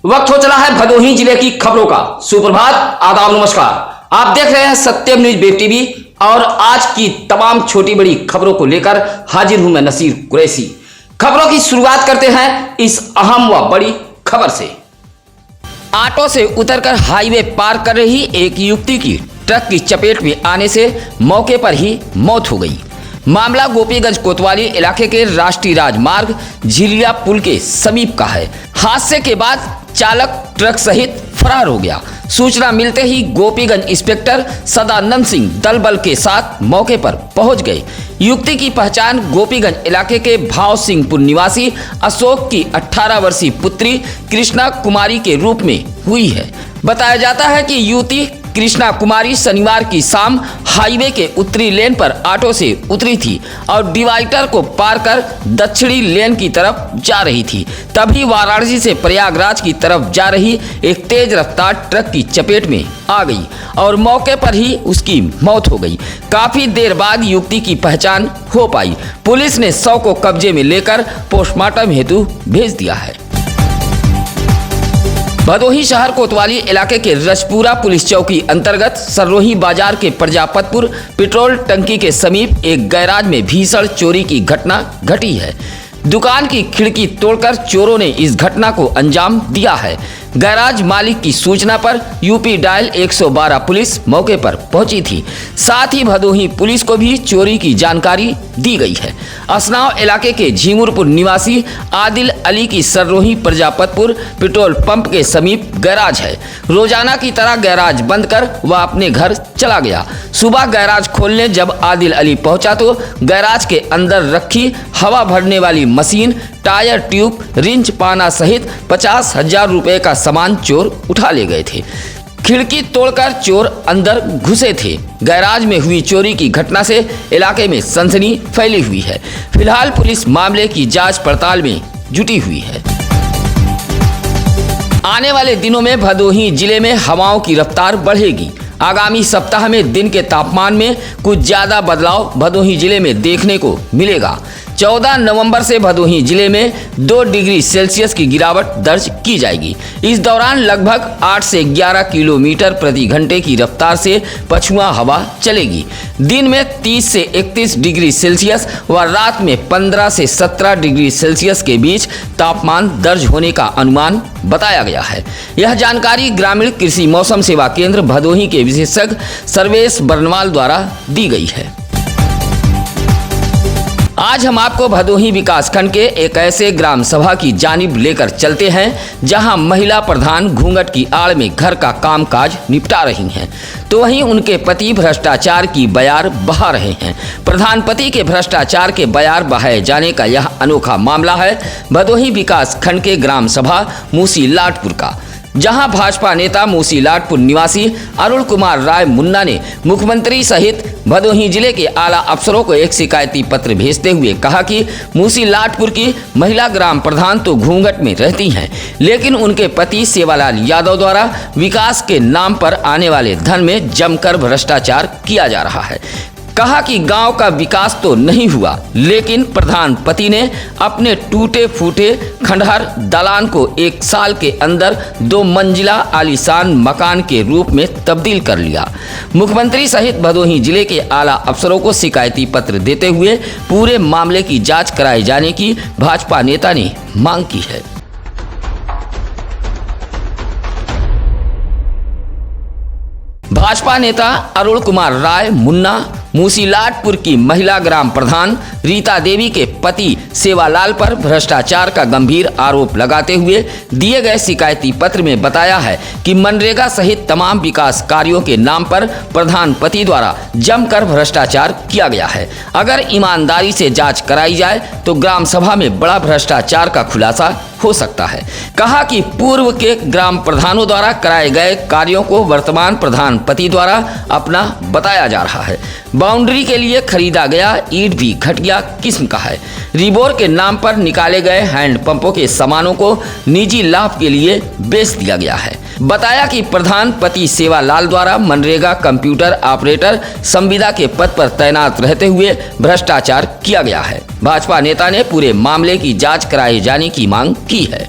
वक्त हो चला है भदोही जिले की खबरों का। सुप्रभात, आदाब, नमस्कार। आप देख रहे हैं सत्यम न्यूज वेब टीवी और आज की तमाम छोटी बड़ी खबरों को लेकर हाजिर हूं मैं नसीर कुरैशी। खबरों की शुरुआत करते हैं इस अहम व बड़ी खबर से। ऑटो से उतरकर हाईवे पार कर रही एक युवती की ट्रक की चपेट में आने से मौके पर ही मौत हो गई। मामला गोपीगंज कोतवाली इलाके के राष्ट्रीय राजमार्ग झिलिया पुल के समीप का है। हादसे के बाद चालक ट्रक सहित फरार हो गया। सूचना मिलते ही गोपीगंज इंस्पेक्टर सदानंद सिंह दल बल के साथ मौके पर पहुंच गए। युवती की पहचान गोपीगंज इलाके के भाव सिंहपुर निवासी अशोक की 18 वर्षीय पुत्री कृष्णा कुमारी के रूप में हुई है। बताया जाता है कि युवती कृष्णा कुमारी शनिवार की शाम हाईवे के उत्तरी लेन पर ऑटो से उतरी थी और डिवाइडर को पार कर दक्षिणी लेन की तरफ जा रही थी। तभी वाराणसी से प्रयागराज की तरफ जा रही एक तेज रफ्तार ट्रक की चपेट में आ गई और मौके पर ही उसकी मौत हो गई। काफी देर बाद युवती की पहचान हो पाई। पुलिस ने शव को कब्जे में लेकर पोस्टमार्टम हेतु भेज दिया है। भदोही शहर कोतवाली इलाके के रजपुरा पुलिस चौकी अंतर्गत सररोही बाजार के प्रजापतपुर पेट्रोल टंकी के समीप एक गैराज में भीषण चोरी की घटना घटी है। दुकान की खिड़की तोड़कर चोरों ने इस घटना को अंजाम दिया है। गैराज मालिक की सूचना पर यूपी डायल 112 पुलिस मौके पर पहुंची थी। साथ ही भदोही पुलिस को भी चोरी की जानकारी दी गई है। असनाव इलाके के झीमुरपुर निवासी आदिल अली की सररोही प्रजापतपुर पेट्रोल पंप के समीप गैराज है। रोजाना की तरह गैराज बंद कर वह अपने घर चला गया। सुबह गैराज खोलने जब आदिल अली पहुंचा तो गैराज के अंदर रखी हवा भरने वाली मशीन, टायर ट्यूब, रिंच पाना सहित 50,000 रुपए का सामान चोर उठा ले गए थे। खिड़की तोड़कर चोर अंदर घुसे थे। गैराज में हुई चोरी की घटना से इलाके में सनसनी फैली हुई है। फिलहाल पुलिस मामले की जांच पड़ताल में जुटी हुई है। आने वाले दिनों में भदोही जिले में हवाओं की रफ्तार बढ़ेगी। आगामी सप्ताह में दिन के तापमान में कुछ ज्यादा बदलाव भदोही जिले में देखने को मिलेगा। 14 नवंबर से भदोही जिले में 2 डिग्री सेल्सियस की गिरावट दर्ज की जाएगी। इस दौरान लगभग 8 से 11 किलोमीटर प्रति घंटे की रफ्तार से पछुआ हवा चलेगी। दिन में 30 से 31 डिग्री सेल्सियस व रात में 15 से 17 डिग्री सेल्सियस के बीच तापमान दर्ज होने का अनुमान बताया गया है। यह जानकारी ग्रामीण कृषि मौसम सेवा केंद्र भदोही के विशेषज्ञ सर्वेश बर्नवाल द्वारा दी गई है। आज हम आपको भदोही विकासखंड के एक ऐसे ग्राम सभा की जानिब लेकर चलते हैं जहां महिला प्रधान घूंघट की आड़ में घर का कामकाज निपटा रही हैं, तो वहीं उनके पति भ्रष्टाचार की बयार बहा रहे हैं। प्रधान पति के भ्रष्टाचार के बयार बहाए जाने का यह अनोखा मामला है भदोही विकासखंड के ग्राम सभा मूसी लाटपुर का, जहां भाजपा नेता मूसी लाटपुर निवासी अरुण कुमार राय मुन्ना ने मुख्यमंत्री सहित भदोही जिले के आला अफसरों को एक शिकायती पत्र भेजते हुए कहा कि मूसी लाटपुर की महिला ग्राम प्रधान तो घूंघट में रहती हैं, लेकिन उनके पति सेवालाल यादव द्वारा विकास के नाम पर आने वाले धन में जमकर भ्रष्टाचार किया जा रहा है। कहा कि गांव का विकास तो नहीं हुआ, लेकिन प्रधान पति ने अपने टूटे फूटे खंडहर दलान को 1 साल के अंदर 2 मंजिला आलीशान मकान के रूप में तब्दील कर लिया। मुख्यमंत्री सहित भदोही जिले के आला अफसरों को शिकायती पत्र देते हुए पूरे मामले की जांच कराए जाने की भाजपा नेता ने मांग की है। भाजपा नेता अरुण कुमार राय मुन्ना मूसी लाटपुर की महिला ग्राम प्रधान रीता देवी के पति सेवालाल पर भ्रष्टाचार का गंभीर आरोप लगाते हुए दिए गए शिकायती पत्र में बताया है कि मनरेगा सहित तमाम विकास कार्यों के नाम पर प्रधान पति द्वारा जमकर भ्रष्टाचार किया गया है। अगर ईमानदारी से जांच कराई जाए तो ग्राम सभा में बड़ा भ्रष्टाचार का खुलासा हो सकता है। कहा कि पूर्व के ग्राम प्रधानों द्वारा कराए गए कार्यों को वर्तमान प्रधान पति द्वारा अपना बताया जा रहा है। बाउंड्री के लिए खरीदा गया ईंट भी घटिया किस्म का है। रिबोर के नाम पर निकाले गए हैंडपंपों के सामानों को निजी लाभ के लिए बेच दिया गया है। बताया कि प्रधान पति सेवालाल द्वारा मनरेगा कंप्यूटर ऑपरेटर संविदा के पद पर तैनात रहते हुए भ्रष्टाचार किया गया है। भाजपा नेता ने पूरे मामले की जांच कराए जाने की मांग की है।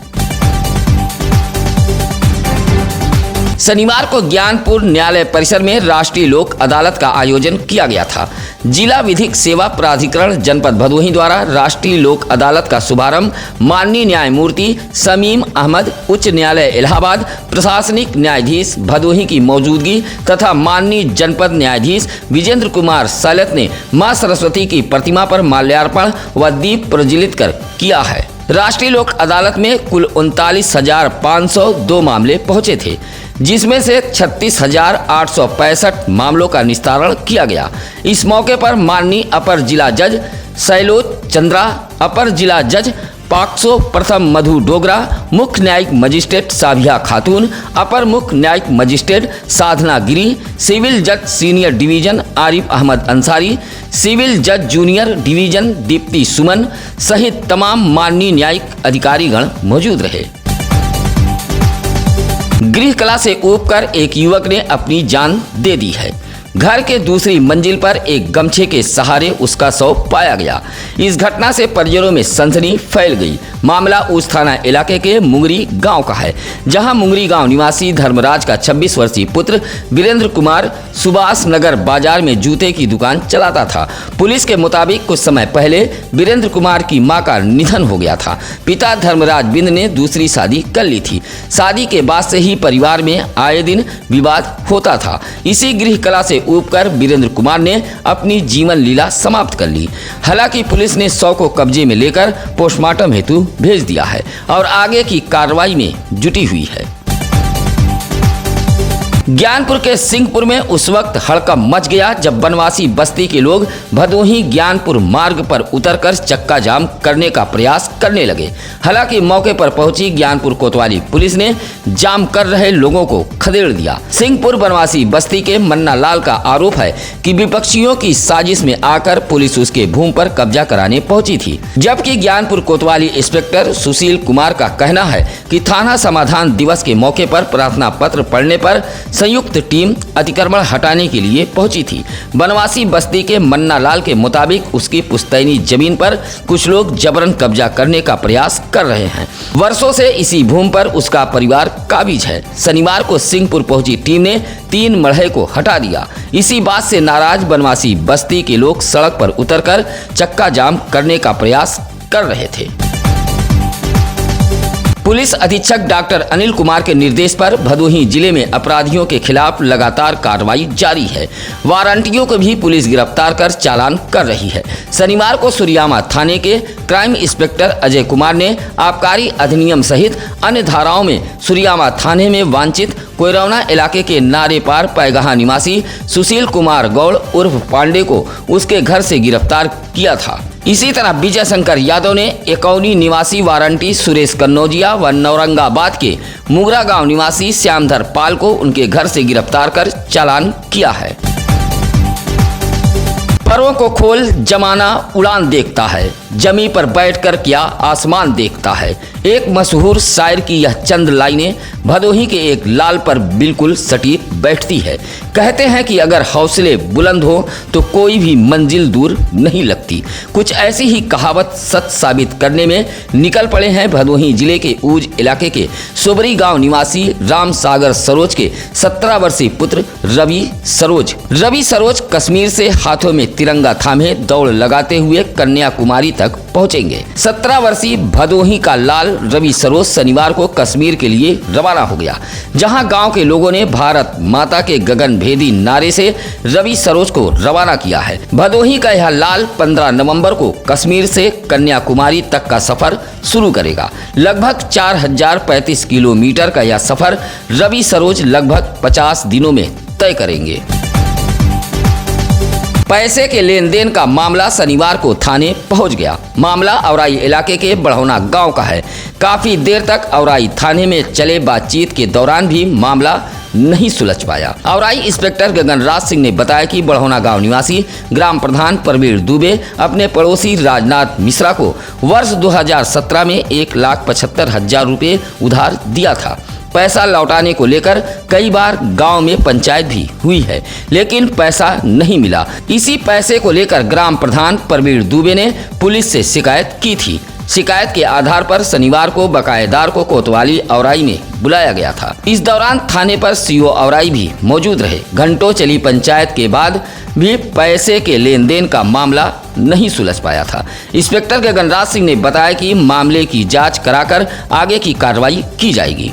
शनिवार को ज्ञानपुर न्यायालय परिसर में राष्ट्रीय लोक अदालत का आयोजन किया गया था। जिला विधिक सेवा प्राधिकरण जनपद भदोही द्वारा राष्ट्रीय लोक अदालत का शुभारंभ माननीय न्यायमूर्ति शमीम अहमद, उच्च न्यायालय इलाहाबाद, प्रशासनिक न्यायाधीश भदोही की मौजूदगी तथा माननीय जनपद न्यायाधीश विजेंद्र कुमार सैलत ने मां सरस्वती की प्रतिमा पर माल्यार्पण व दीप प्रज्वलित कर किया है। राष्ट्रीय लोक अदालत में कुल 39,502 मामले पहुंचे थे, जिसमें से 36,865 मामलों का निस्तारण किया गया। इस मौके पर माननीय अपर जिला जज शैलोज चंद्रा, अपर जिला जज पाक्सो प्रथम मधु डोगरा, मुख्य न्यायिक मजिस्ट्रेट साभिया खातून, अपर मुख्य न्यायिक मजिस्ट्रेट साधना गिरी, सिविल जज senior division Arif Ahmad Ansari, civil जज जूनियर डिवीजन दीप्ति सुमन सहित तमाम माननीय न्यायिक अधिकारीगण मौजूद रहे। गृह कला से ऊबकर एक युवक ने अपनी जान दे दी है। घर के दूसरी मंजिल पर एक गमछे के सहारे उसका शव पाया गया। इस घटना से परिजनों में सनसनी फैल गई। मामला उस थाना इलाके के मुंगरी गांव का है, जहां मुंगरी गांव निवासी धर्मराज का 26 वर्षीय पुत्र वीरेंद्र कुमार सुभाष नगर बाजार में जूते की दुकान चलाता था। पुलिस के मुताबिक कुछ समय पहले वीरेंद्र कुमार की मां का निधन हो गया था। पिता धर्मराज बिंद ने दूसरी शादी कर ली थी। शादी के बाद से ही परिवार में आए दिन विवाद होता था। इसी गृह कला से ऊबकर वीरेंद्र कुमार ने अपनी जीवन लीला समाप्त कर ली। हालांकि पुलिस ने शव को कब्जे में लेकर पोस्टमार्टम हेतु भेज दिया है और आगे की कार्रवाई में जुटी हुई है। ज्ञानपुर के सिंहपुर में उस वक्त हड़कंप मच गया जब बनवासी बस्ती के लोग भदोही ज्ञानपुर मार्ग पर उतरकर चक्का जाम करने का प्रयास करने लगे। हालांकि मौके पर पहुंची ज्ञानपुर कोतवाली पुलिस ने जाम कर रहे लोगों को खदेड़ दिया। सिंहपुर बनवासी बस्ती के मन्ना लाल का आरोप है कि विपक्षियों की साजिश में आकर पुलिस उसके भूमि पर कब्जा कराने पहुंची थी, जबकि ज्ञानपुर कोतवाली इंस्पेक्टर सुशील कुमार का कहना है कि थाना समाधान दिवस के मौके पर प्रार्थना पत्र पढ़ने पर संयुक्त टीम अतिक्रमण हटाने के लिए पहुंची थी। बनवासी बस्ती के मन्ना लाल के मुताबिक उसकी पुश्तैनी जमीन पर कुछ लोग जबरन कब्जा करने का प्रयास कर रहे हैं। वर्षों से इसी भूमि पर उसका परिवार काबिज है। शनिवार को सिंहपुर पहुंची टीम ने 3 मढ़े को हटा दिया। इसी बात से नाराज बनवासी बस्ती के लोग सड़क पर उतरकर चक्का जाम करने का प्रयास कर रहे थे। पुलिस अधीक्षक डॉक्टर अनिल कुमार के निर्देश पर भदोही जिले में अपराधियों के खिलाफ लगातार कार्रवाई जारी है। वारंटियों को भी पुलिस गिरफ्तार कर चालान कर रही है। शनिवार को सुरियामा थाने के क्राइम इंस्पेक्टर अजय कुमार ने आबकारी अधिनियम सहित अन्य धाराओं में सुरियामा थाने में वांछित कोयरौना इलाके के नारेपार पैगाहा निवासी सुशील कुमार गौड़ उर्फ पांडे को उसके घर से गिरफ्तार किया था। इसी तरह विजय शंकर यादव ने एकौनी निवासी वारंटी सुरेश कन्नौजिया व नौरंगाबाद के मुगरा गांव निवासी श्यामधर पाल को उनके घर से गिरफ्तार कर चालान किया है। परों को खोल जमाना उड़ान देखता है, जमी पर बैठकर क्या आसमान देखता है। एक मशहूर शायर की यह चंद लाइनें भदोही के एक लाल पर बिल्कुल सटीक बैठती है। कहते हैं कि अगर हौसले बुलंद हो तो कोई भी मंजिल दूर नहीं लगती। कुछ ऐसी ही कहावत सच साबित करने में निकल पड़े हैं भदोही जिले के ऊज इलाके के सोबरी गांव निवासी राम सागर सरोज के 17 वर्षीय पुत्र रवि सरोज। रवि सरोज कश्मीर से हाथों में तिरंगा थामे दौड़ लगाते हुए कन्याकुमारी तक पहुंचेंगे। 17 वर्षीय भदोही का लाल रवि सरोज शनिवार को कश्मीर के लिए रवाना हो गया, जहां गांव के लोगों ने भारत माता के गगनभेदी नारे से रवि सरोज को रवाना किया है। भदोही का यह लाल 15 नवंबर को कश्मीर से कन्याकुमारी तक का सफर शुरू करेगा। लगभग 4035 किलोमीटर का यह सफर रवि सरोज लगभग 50 दिनों में तय करेंगे। पैसे के लेन देन का मामला शनिवार को थाने पहुंच गया। मामला औराई इलाके के बढ़ौना गांव का है। काफी देर तक औराई थाने में चले बातचीत के दौरान भी मामला नहीं सुलझ पाया। औराई इंस्पेक्टर गगनराज सिंह ने बताया कि बढ़ौना गांव निवासी ग्राम प्रधान प्रवीण दुबे अपने पड़ोसी राजनाथ मिश्रा को वर्ष 2017 में 1,75,000 रुपये उधार दिया था। पैसा लौटाने को लेकर कई बार गांव में पंचायत भी हुई है, लेकिन पैसा नहीं मिला। इसी पैसे को लेकर ग्राम प्रधान प्रवीण दुबे ने पुलिस से शिकायत की थी। शिकायत के आधार पर शनिवार को बकायेदार को कोतवाली औराई में बुलाया गया था। इस दौरान थाने पर सीओ औराई भी मौजूद रहे। घंटों चली पंचायत के बाद भी पैसे के लेन देन का मामला नहीं सुलझ पाया था। इंस्पेक्टर गगनराज सिंह ने बताया कि मामले की जांच कराकर आगे की कार्रवाई की जाएगी।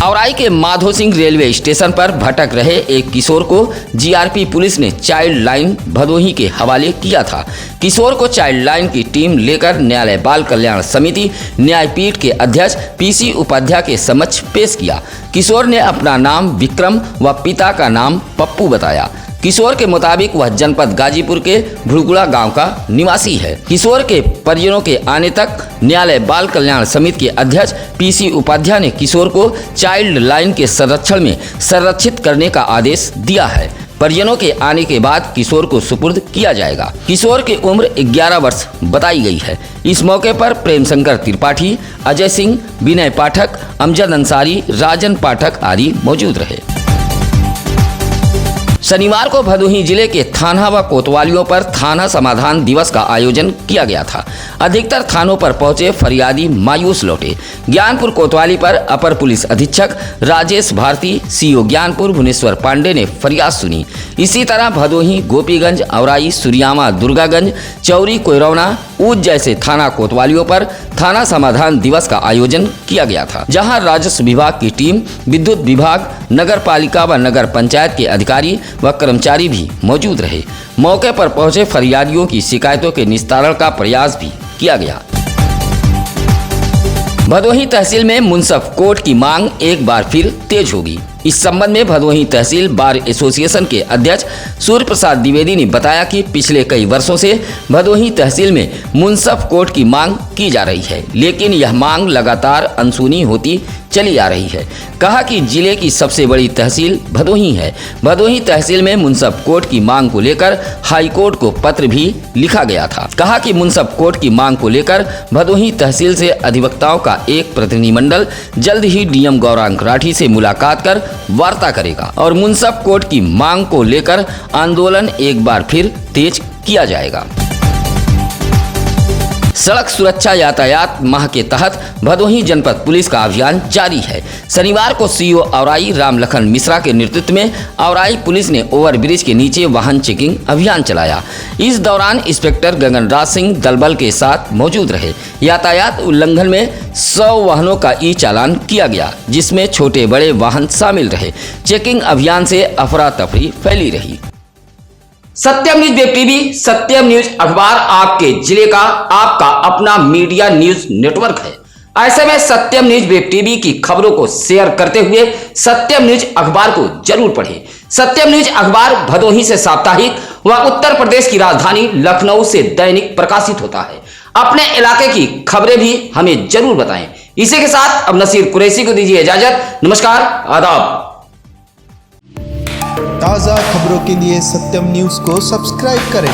औराई के माधो सिंह रेलवे स्टेशन पर भटक रहे एक किशोर को जीआरपी पुलिस ने चाइल्ड लाइन भदोही के हवाले किया था। किशोर को चाइल्ड लाइन की टीम लेकर न्यायालय बाल कल्याण समिति न्यायपीठ के अध्यक्ष पीसी उपाध्याय के समक्ष पेश किया। किशोर ने अपना नाम विक्रम व पिता का नाम पप्पू बताया। किशोर के मुताबिक वह जनपद गाजीपुर के भुड़गुड़ा गांव का निवासी है। किशोर के परिजनों के आने तक न्यायालय बाल कल्याण समिति के अध्यक्ष पीसी उपाध्याय ने किशोर को चाइल्ड लाइन के संरक्षण में संरक्षित करने का आदेश दिया है। परिजनों के आने के बाद किशोर को सुपुर्द किया जाएगा। किशोर की उम्र 11 वर्ष बताई गई है। इस मौके पर प्रेम शंकर त्रिपाठी, अजय सिंह, विनय पाठक, अमजद अंसारी, राजन पाठक आदि मौजूद रहे। शनिवार को भदोही जिले के थाना व कोतवालियों पर थाना समाधान दिवस का आयोजन किया गया था। अधिकतर थानों पर पहुंचे फरियादी मायूस लौटे। ज्ञानपुर कोतवाली पर अपर पुलिस अधीक्षक राजेश भारती, सीओ ज्ञानपुर भुवनेश्वर पांडे ने फरियाद सुनी। इसी तरह भदोही, गोपीगंज, औराई, सुरियामा, दुर्गागंज, चौरी, कोयरौना, ऊद जैसे थाना कोतवालियों पर थाना समाधान दिवस का आयोजन किया गया था, जहां राजस्व विभाग की टीम, विद्युत विभाग, नगर पालिका व नगर पंचायत के अधिकारी व कर्मचारी भी मौजूद रहे। मौके पर पहुंचे फरियादियों की शिकायतों के निस्तारण का प्रयास भी किया गया। भदोही तहसील में मुंसफ कोर्ट की मांग एक बार फिर तेज होगी। इस संबंध में भदोही तहसील बार एसोसिएशन के अध्यक्ष सूर्य प्रसाद द्विवेदी ने बताया कि पिछले कई वर्षों से भदोही तहसील में मुंसफ कोर्ट की मांग की जा रही है, लेकिन यह मांग लगातार अनसुनी होती चली आ रही है। कहा कि जिले की सबसे बड़ी तहसील भदोही है। भदोही तहसील में मुंसफ कोर्ट की मांग को लेकर हाई कोर्ट को पत्र भी लिखा गया था। कहा कि मुंसफ कोर्ट की मांग को लेकर भदोही तहसील से अधिवक्ताओं का एक प्रतिनिधिमंडल जल्द ही डीएम गौरांग राठी से मुलाकात कर वार्ता करेगा और मुंसफ कोर्ट की मांग को लेकर आंदोलन एक बार फिर तेज किया जाएगा। सड़क सुरक्षा यातायात माह के तहत भदोही जनपद पुलिस का अभियान जारी है। शनिवार को सीओ औराई रामलखन मिश्रा के नेतृत्व में औराई पुलिस ने ओवरब्रिज के नीचे वाहन चेकिंग अभियान चलाया। इस दौरान इंस्पेक्टर गगनराज सिंह दलबल के साथ मौजूद रहे। यातायात उल्लंघन में 100 वाहनों का ई चालान किया गया, जिसमें छोटे बड़े वाहन शामिल रहे। चेकिंग अभियान से अफरा तफरी फैली रही। सत्यम न्यूज वेब टीवी, सत्यम न्यूज अखबार आपके जिले का आपका अपना मीडिया न्यूज नेटवर्क है। ऐसे में सत्यम न्यूज वेब टीवी की खबरों को शेयर करते हुए सत्यम न्यूज अखबार को जरूर पढ़ें। सत्यम न्यूज अखबार भदोही से साप्ताहिक व उत्तर प्रदेश की राजधानी लखनऊ से दैनिक प्रकाशित होता है। अपने इलाके की खबरें भी हमें जरूर बताएं। इसी के साथ अब नसीर कुरैशी को दीजिए इजाजत। नमस्कार, आदाब। ताज़ा खबरों के लिए सत्यम न्यूज़ को सब्सक्राइब करें।